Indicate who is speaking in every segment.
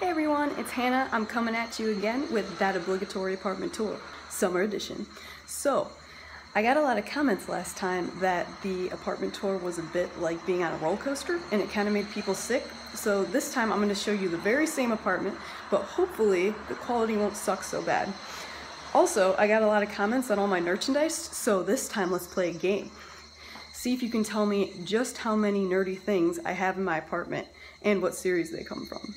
Speaker 1: Hey everyone, it's Hannah. I'm coming at you again with that obligatory apartment tour, summer edition. So, I got a lot of comments last time that the apartment tour was a bit like being on a roller coaster and it kind of made people sick. So this time I'm going to show you the very same apartment, but hopefully the quality won't suck so bad. Also, I got a lot of comments on all my merchandise, so this time let's play a game. See if you can tell me just how many nerdy things I have in my apartment and what series they come from.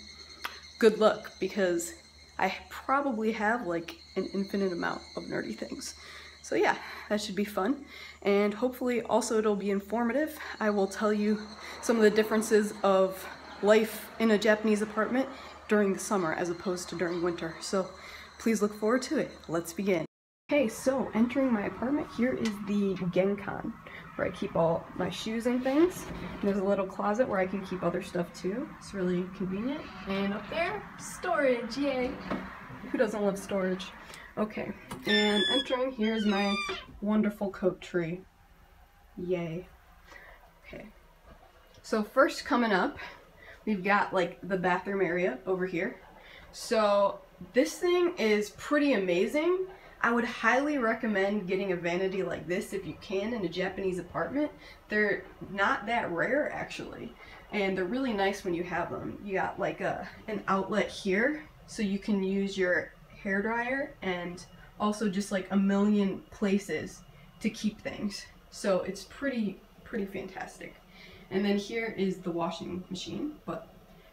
Speaker 1: Good luck, because I probably have like an infinite amount of nerdy things. So yeah, that should be fun. And hopefully also it'll be informative. I will tell you some of the differences of life in a Japanese apartment during the summer as opposed to during winter. So please look forward to it. Let's begin. Okay, so entering my apartment, here is the Genkan, where I keep all my shoes and things. And there's a little closet where I can keep other stuff too. It's really convenient. And up there, storage, yay! Who doesn't love storage? Okay, and entering, here's my wonderful coat tree. Yay. Okay, so first coming up, we've got like the bathroom area over here. So this thing is pretty amazing. I would highly recommend getting a vanity like this if you can in a Japanese apartment. They're not that rare actually, and they're really nice when you have them. You got like an outlet here, so you can use your hairdryer and also just like a million places to keep things. So it's pretty fantastic. And then here is the washing machine, but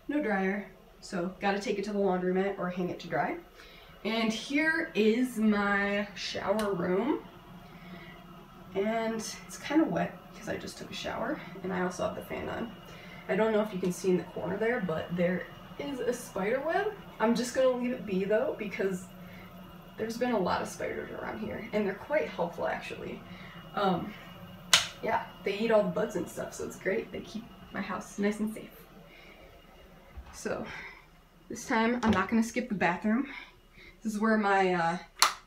Speaker 1: no dryer, so gotta take it to the laundromat or hang it to dry. And here is my shower room, and it's kind of wet because I just took a shower, and I also have the fan on. I don't know if you can see in the corner there, but there is a spider web. I'm just gonna leave it be though, because there's been a lot of spiders around here, and they're quite helpful actually. Yeah, they eat all the bugs and stuff, so it's great. They keep my house nice and safe. So this time I'm not gonna skip the bathroom. This is where my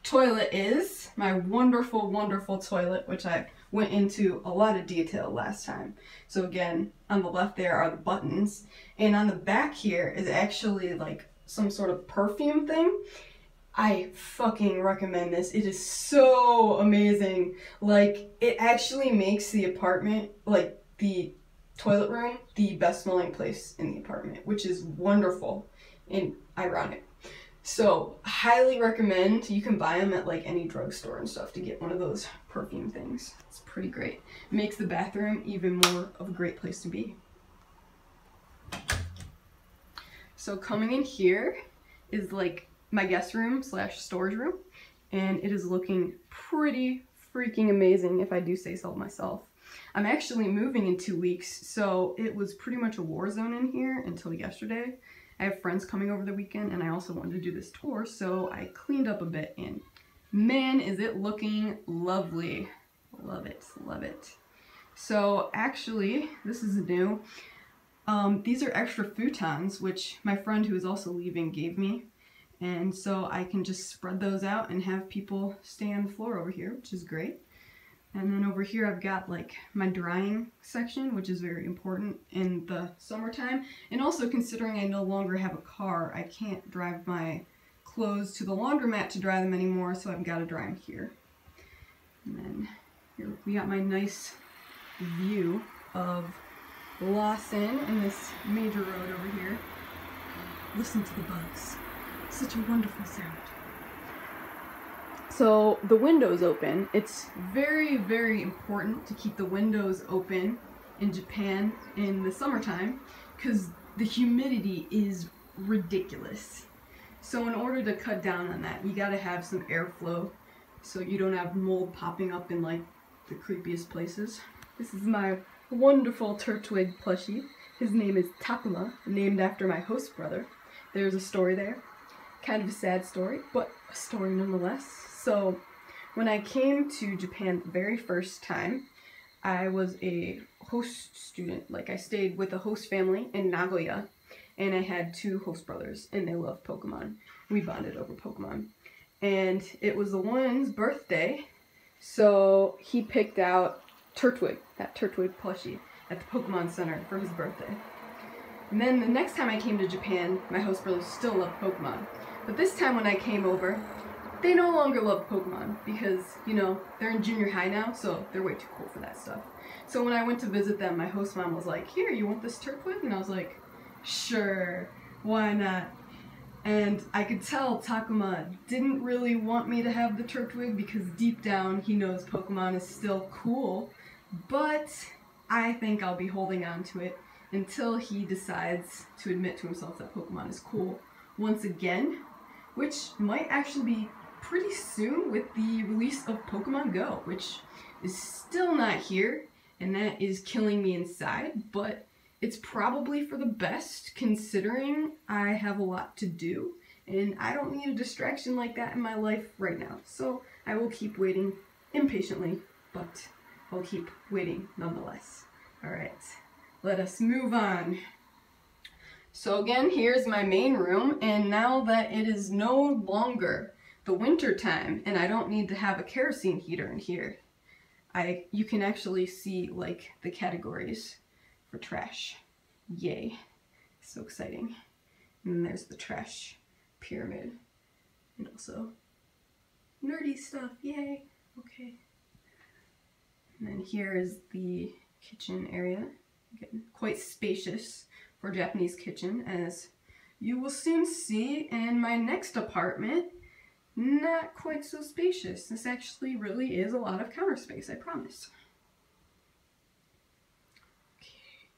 Speaker 1: toilet is, my wonderful, wonderful toilet, which I went into a lot of detail last time. So again, on the left there are the buttons, and on the back here is actually like some sort of perfume thing. I fucking recommend this. It is so amazing. Like, it actually makes the apartment, like the toilet room, the best smelling place in the apartment, which is wonderful and ironic. So, highly recommend. You can buy them at like any drugstore and stuff to get one of those perfume things. It's pretty great. It makes the bathroom even more of a great place to be. So coming in here is like my guest room slash storage room, and it is looking pretty freaking amazing if I do say so myself. I'm actually moving in 2 weeks, so it was pretty much a war zone in here until yesterday. I have friends coming over the weekend, and I also wanted to do this tour, so I cleaned up a bit, and man, is it looking lovely. Love it, love it. So actually, this is new. These are extra futons, which my friend who is also leaving gave me, and so I can just spread those out and have people stay on the floor over here, which is great. And then over here I've got like my drying section, which is very important in the summertime. And also considering I no longer have a car, I can't drive my clothes to the laundromat to dry them anymore, so I've got to dry them here. And then here we got my nice view of Lawson and this major road over here. Listen to the bugs. Such a wonderful sound. So the window's open. It's very, very important to keep the windows open in Japan in the summertime because the humidity is ridiculous. So in order to cut down on that, you gotta have some airflow so you don't have mold popping up in like the creepiest places. This is my wonderful Turtwig plushie. His name is Takuma, named after my host brother. There's a story there. Kind of a sad story, but a story nonetheless. So, when I came to Japan the very first time, I was a host student. Like, I stayed with a host family in Nagoya, and I had 2 host brothers, and they loved Pokemon. We bonded over Pokemon. And it was the one's birthday, so he picked out Turtwig, that Turtwig plushie, at the Pokemon Center for his birthday. And then the next time I came to Japan, my host brothers still loved Pokemon. But this time when I came over, they no longer love Pokemon because, you know, they're in junior high now, so they're way too cool for that stuff. So when I went to visit them, my host mom was like, "Here, you want this Turtwig?" And I was like, "Sure, why not?" And I could tell Takuma didn't really want me to have the Turtwig because deep down he knows Pokemon is still cool, but I think I'll be holding on to it until he decides to admit to himself that Pokemon is cool once again, which might actually be pretty soon with the release of Pokemon Go, which is still not here, and that is killing me inside, but it's probably for the best considering I have a lot to do, and I don't need a distraction like that in my life right now. So I will keep waiting impatiently, but I'll keep waiting nonetheless. Alright, let us move on. So again, here's my main room, and now that it is no longer the winter time and I don't need to have a kerosene heater in here, you can actually see like the categories for trash. Yay. So exciting. And then there's the trash pyramid. And also nerdy stuff. Yay. Okay. And then here is the kitchen area. Again, quite spacious for a Japanese kitchen, as you will soon see in my next apartment. Not quite so spacious. This actually really is a lot of counter space, I promise. Okay,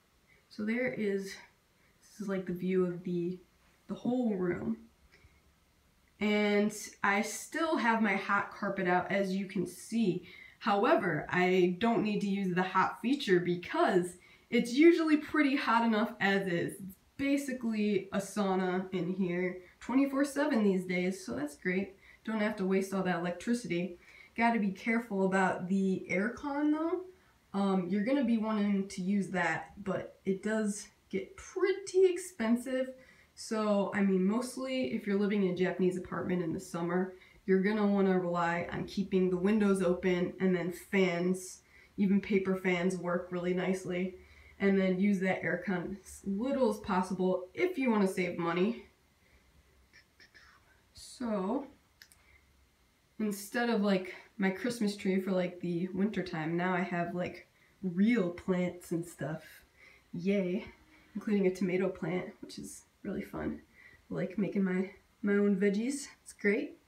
Speaker 1: so this is like the view of the whole room. And I still have my hot carpet out, as you can see. However, I don't need to use the hot feature because it's usually pretty hot enough as is. It's basically a sauna in here 24/7 these days, so that's great. Don't have to waste all that electricity. Gotta be careful about the aircon though. You're gonna be wanting to use that, but it does get pretty expensive. So, I mean, mostly if you're living in a Japanese apartment in the summer, you're gonna wanna rely on keeping the windows open, and then fans, even paper fans, work really nicely. And then use that aircon as little as possible if you wanna save money. So, instead of like my Christmas tree for like the winter time, now I have like real plants and stuff. Yay. Including a tomato plant, which is really fun. I like making my own veggies. It's great.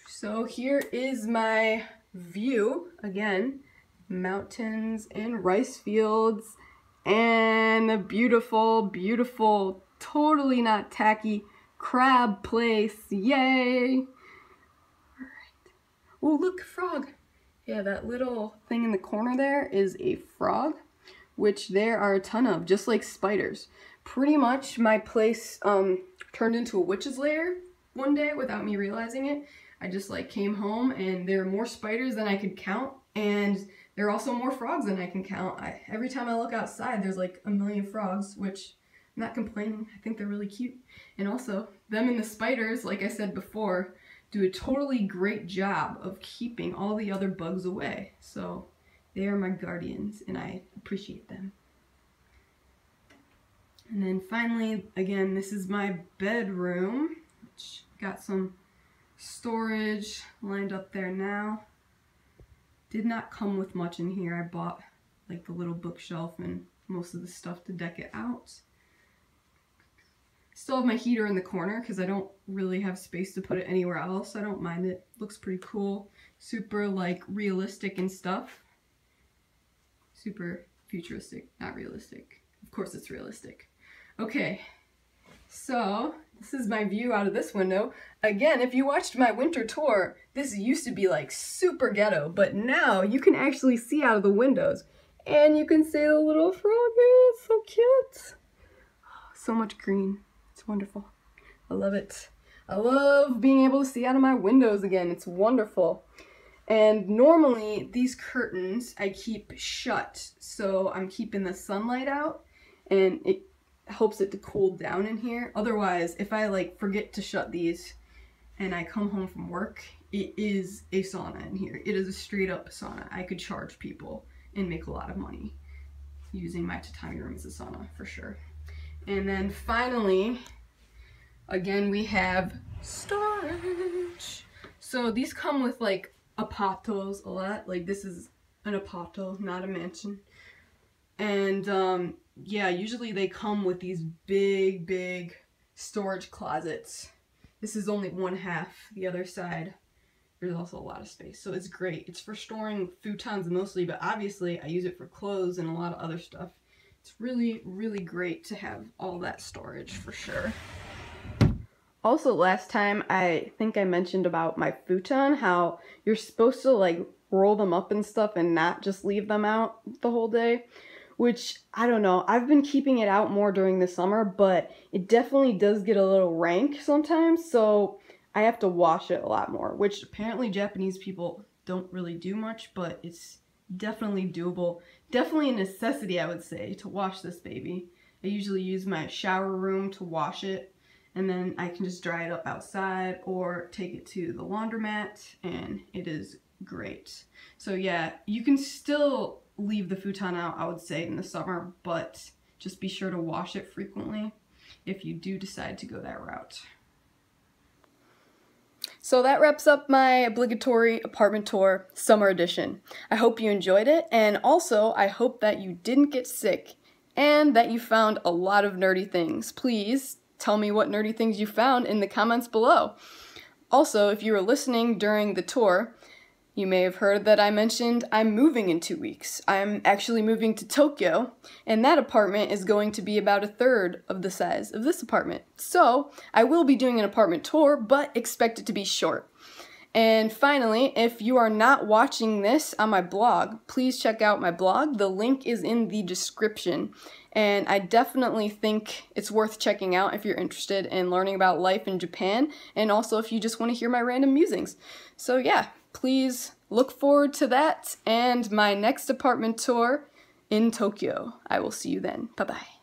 Speaker 1: So here is my view. Again, mountains and rice fields and a beautiful, beautiful, totally not tacky crab place. Yay! Oh, look, frog. Yeah, that little thing in the corner there is a frog, which there are a ton of, just like spiders. Pretty much my place turned into a witch's lair one day without me realizing it. I just like came home and there are more spiders than I could count, and there are also more frogs than I can count. Every time I look outside, there's like a million frogs, which I'm not complaining. I think they're really cute. And also, them and the spiders, like I said before, do a totally great job of keeping all the other bugs away. So they are my guardians and I appreciate them. And then finally, again, this is my bedroom, which got some storage lined up there now. Did not come with much in here. I bought like the little bookshelf and most of the stuff to deck it out. Still have my heater in the corner because I don't really have space to put it anywhere else. I don't mind it. Looks pretty cool. Super like realistic and stuff. Super futuristic, not realistic. Of course it's realistic. Okay, so this is my view out of this window. Again, if you watched my winter tour, this used to be like super ghetto, but now you can actually see out of the windows and you can see the little froggies. So cute. So much green. It's wonderful. I love it. I love being able to see out of my windows again. It's wonderful. And normally these curtains I keep shut, so I'm keeping the sunlight out and it helps it to cool down in here. Otherwise, if I like forget to shut these and I come home from work, it is a sauna in here. It is a straight up sauna. I could charge people and make a lot of money using my tatami room as a sauna for sure. And then finally, again, we have storage. So these come with like apatos a lot. Like this is an apato, not a mansion. And yeah, usually they come with these big storage closets. This is only one half. The other side, there's also a lot of space. So it's great. It's for storing futons mostly, but obviously I use it for clothes and a lot of other stuff. It's really great to have all that storage for sure. Also, last time I think I mentioned about my futon, how you're supposed to like roll them up and stuff and not just leave them out the whole day, which I don't know. I've been keeping it out more during the summer, but it definitely does get a little rank sometimes, so I have to wash it a lot more, which apparently Japanese people don't really do much, but it's definitely doable. Definitely a necessity, I would say, to wash this baby. I usually use my shower room to wash it, and then I can just dry it up outside or take it to the laundromat, and it is great. So yeah, you can still leave the futon out, I would say, in the summer, but just be sure to wash it frequently if you do decide to go that route. So that wraps up my obligatory apartment tour summer edition. I hope you enjoyed it, and also I hope that you didn't get sick and that you found a lot of nerdy things. Please tell me what nerdy things you found in the comments below. Also, if you were listening during the tour, you may have heard that I mentioned I'm moving in 2 weeks. I'm actually moving to Tokyo, and that apartment is going to be about 1/3 of the size of this apartment. So, I will be doing an apartment tour, but expect it to be short. And finally, if you are not watching this on my blog, please check out my blog. The link is in the description. And I definitely think it's worth checking out if you're interested in learning about life in Japan, and also if you just want to hear my random musings. So yeah, please look forward to that and my next apartment tour in Tokyo. I will see you then. Bye-bye.